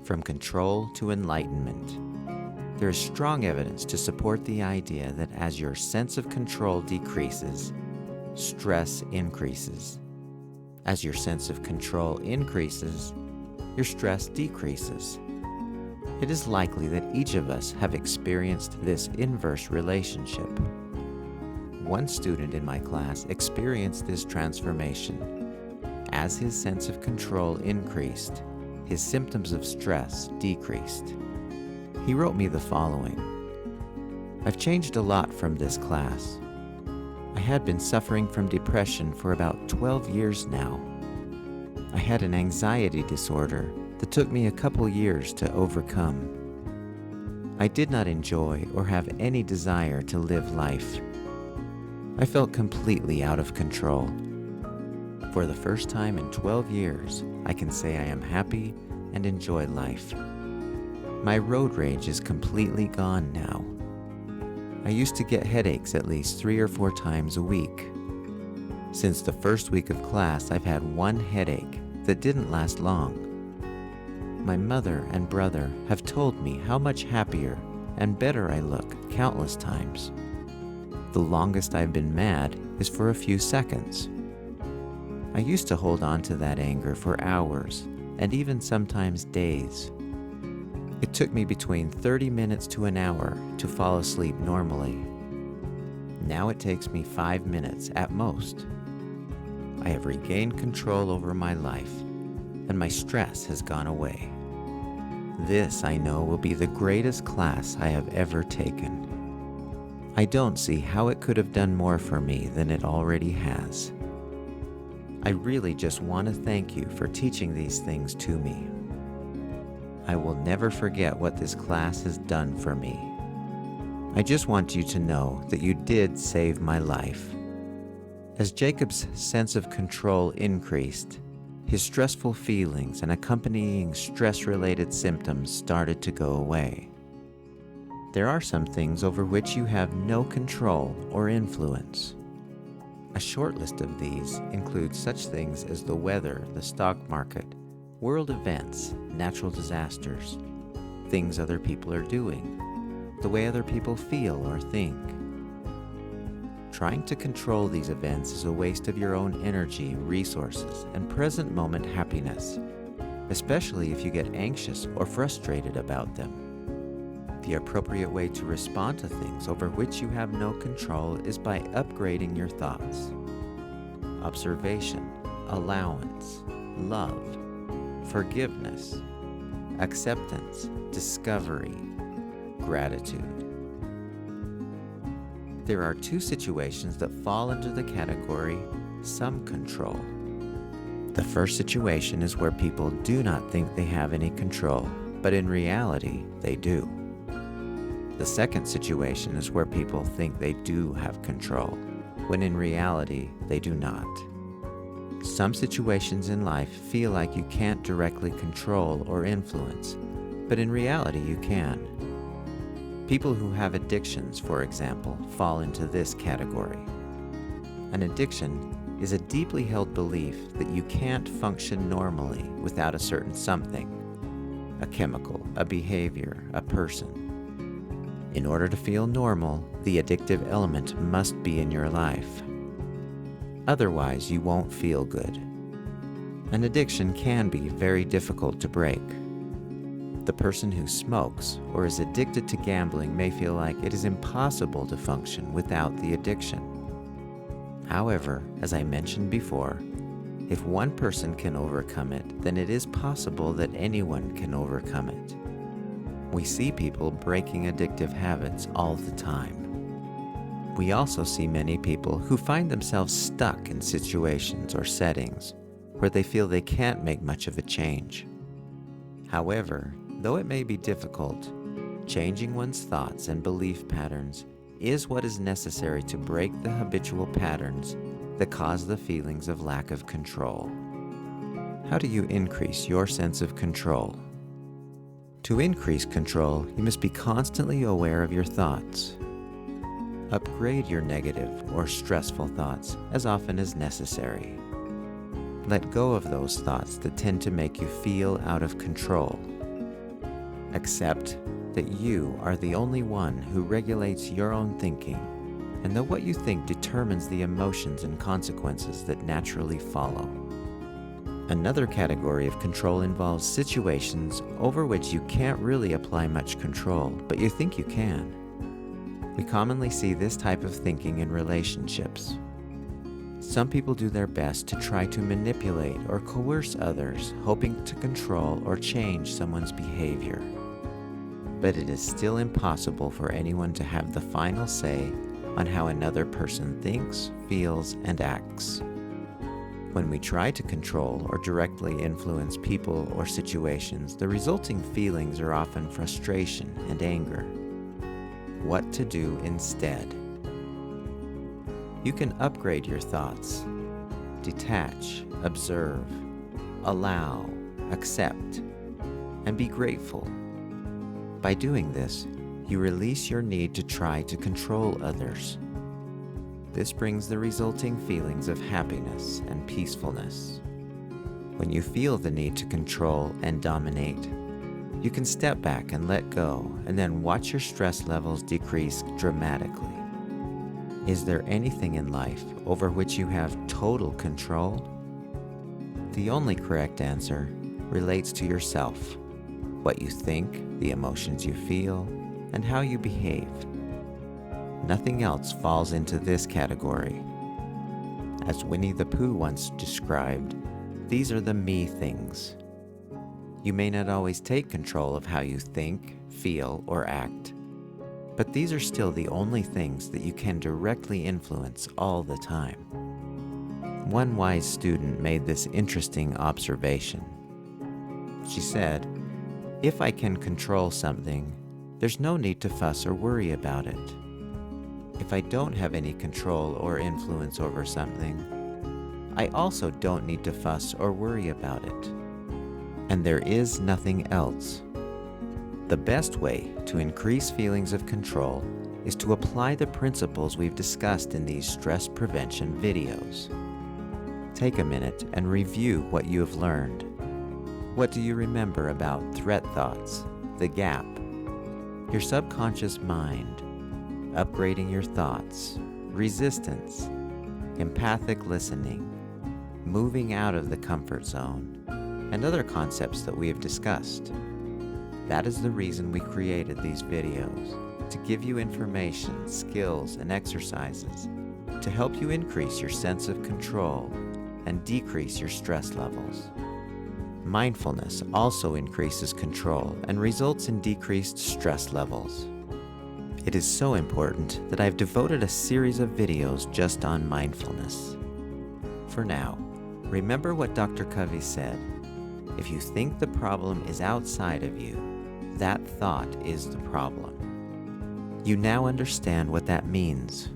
From control to enlightenment. There is strong evidence to support the idea that as your sense of control decreases, stress increases. As your sense of control increases, your stress decreases. It is likely that each of us have experienced this inverse relationship. One student in my class experienced this transformation. As his sense of control increased, his symptoms of stress decreased. He wrote me the following: "I've changed a lot from this class. I had been suffering from depression for about 12 years now. I had an anxiety disorder that took me a couple years to overcome. I did not enjoy or have any desire to live life. I felt completely out of control. For the first time in 12 years, I can say I am happy and enjoy life. My road rage is completely gone now. I used to get headaches at least 3 or 4 times a week. Since the first week of class, I've had one headache that didn't last long. My mother and brother have told me how much happier and better I look countless times. The longest I've been mad is for a few seconds. I used to hold on to that anger for hours and even sometimes days. It took me between 30 minutes to an hour to fall asleep normally. Now it takes me 5 minutes at most. I have regained control over my life, and my stress has gone away. This, I know, will be the greatest class I have ever taken. I don't see how it could have done more for me than it already has. I really just want to thank you for teaching these things to me. I will never forget what this class has done for me. I just want you to know that you did save my life." As Jacob's sense of control increased, his stressful feelings and accompanying stress-related symptoms started to go away. There are some things over which you have no control or influence. A short list of these includes such things as the weather, the stock market, world events, natural disasters, things other people are doing, the way other people feel or think. Trying to control these events is a waste of your own energy, resources, and present moment happiness, especially if you get anxious or frustrated about them. The appropriate way to respond to things over which you have no control is by upgrading your thoughts. Observation, allowance, love, forgiveness, acceptance, discovery, gratitude. There are 2 situations that fall into the category some control. The first situation is where people do not think they have any control, but in reality, they do. The second situation is where people think they do have control, when in reality, they do not. Some situations in life feel like you can't directly control or influence, but in reality you can. People who have addictions, for example, fall into this category. An addiction is a deeply held belief that you can't function normally without a certain something, a chemical, a behavior, a person. In order to feel normal, the addictive element must be in your life. Otherwise, you won't feel good. An addiction can be very difficult to break. The person who smokes or is addicted to gambling may feel like it is impossible to function without the addiction. However, as I mentioned before, if one person can overcome it, then it is possible that anyone can overcome it. We see people breaking addictive habits all the time. We also see many people who find themselves stuck in situations or settings where they feel they can't make much of a change. However, though it may be difficult, changing one's thoughts and belief patterns is what is necessary to break the habitual patterns that cause the feelings of lack of control. How do you increase your sense of control? To increase control, you must be constantly aware of your thoughts. Upgrade your negative or stressful thoughts as often as necessary. Let go of those thoughts that tend to make you feel out of control. Accept that you are the only one who regulates your own thinking, and that what you think determines the emotions and consequences that naturally follow. Another category of control involves situations over which you can't really apply much control, but you think you can. We commonly see this type of thinking in relationships. Some people do their best to try to manipulate or coerce others, hoping to control or change someone's behavior. But it is still impossible for anyone to have the final say on how another person thinks, feels, and acts. When we try to control or directly influence people or situations, the resulting feelings are often frustration and anger. What to do instead? You can upgrade your thoughts. Detach, observe, allow, accept, and be grateful. By doing this, you release your need to try to control others. This brings the resulting feelings of happiness and peacefulness. When you feel the need to control and dominate, you can step back and let go, and then watch your stress levels decrease dramatically. Is there anything in life over which you have total control? The only correct answer relates to yourself, what you think, the emotions you feel, and how you behave. Nothing else falls into this category. As Winnie the Pooh once described, these are the me things. You may not always take control of how you think, feel, or act, but these are still the only things that you can directly influence all the time. One wise student made this interesting observation. She said, "If I can control something, there's no need to fuss or worry about it. If I don't have any control or influence over something, I also don't need to fuss or worry about it. And there is nothing else." The best way to increase feelings of control is to apply the principles we've discussed in these stress prevention videos. Take a minute and review what you have learned. What do you remember about threat thoughts, the gap, your subconscious mind, upgrading your thoughts, resistance, empathic listening, moving out of the comfort zone, and other concepts that we have discussed? That is the reason we created these videos, to give you information, skills, and exercises to help you increase your sense of control and decrease your stress levels. Mindfulness also increases control and results in decreased stress levels. It is so important that I've devoted a series of videos just on mindfulness. For now, remember what Dr. Covey said: if you think the problem is outside of you, that thought is the problem. You now understand what that means.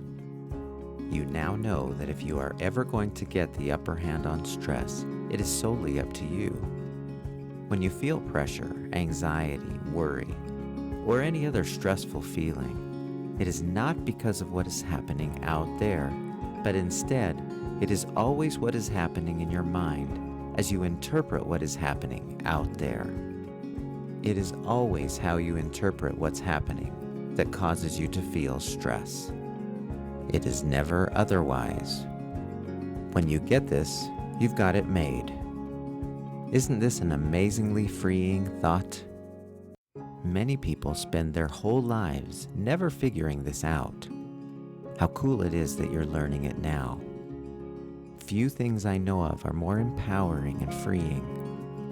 You now know that if you are ever going to get the upper hand on stress, it is solely up to you. When you feel pressure, anxiety, worry, or any other stressful feeling, it is not because of what is happening out there, but instead, it is always what is happening in your mind as you interpret what is happening out there. It is always how you interpret what's happening that causes you to feel stress. It is never otherwise. When you get this, you've got it made. Isn't this an amazingly freeing thought? Many people spend their whole lives never figuring this out. How cool it is that you're learning it now. Few things I know of are more empowering and freeing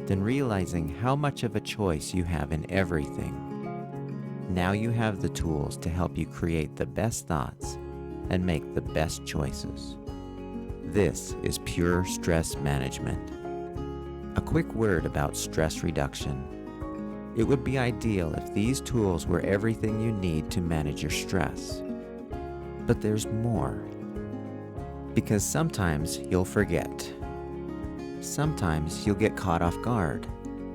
than realizing how much of a choice you have in everything. Now you have the tools to help you create the best thoughts and make the best choices. This is pure stress management. A quick word about stress reduction. It would be ideal if these tools were everything you need to manage your stress. But there's more. Because sometimes you'll forget. Sometimes you'll get caught off guard,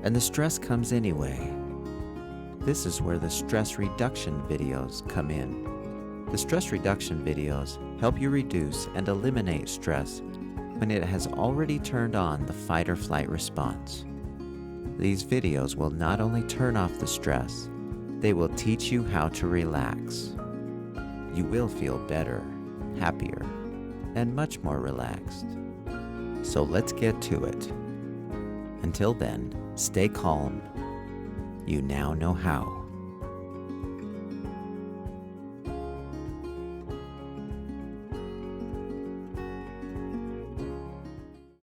and the stress comes anyway. This is where the stress reduction videos come in. The stress reduction videos help you reduce and eliminate stress when it has already turned on the fight or flight response. These videos will not only turn off the stress, they will teach you how to relax. You will feel better, happier, and much more relaxed. So let's get to it. Until then, stay calm. You now know how.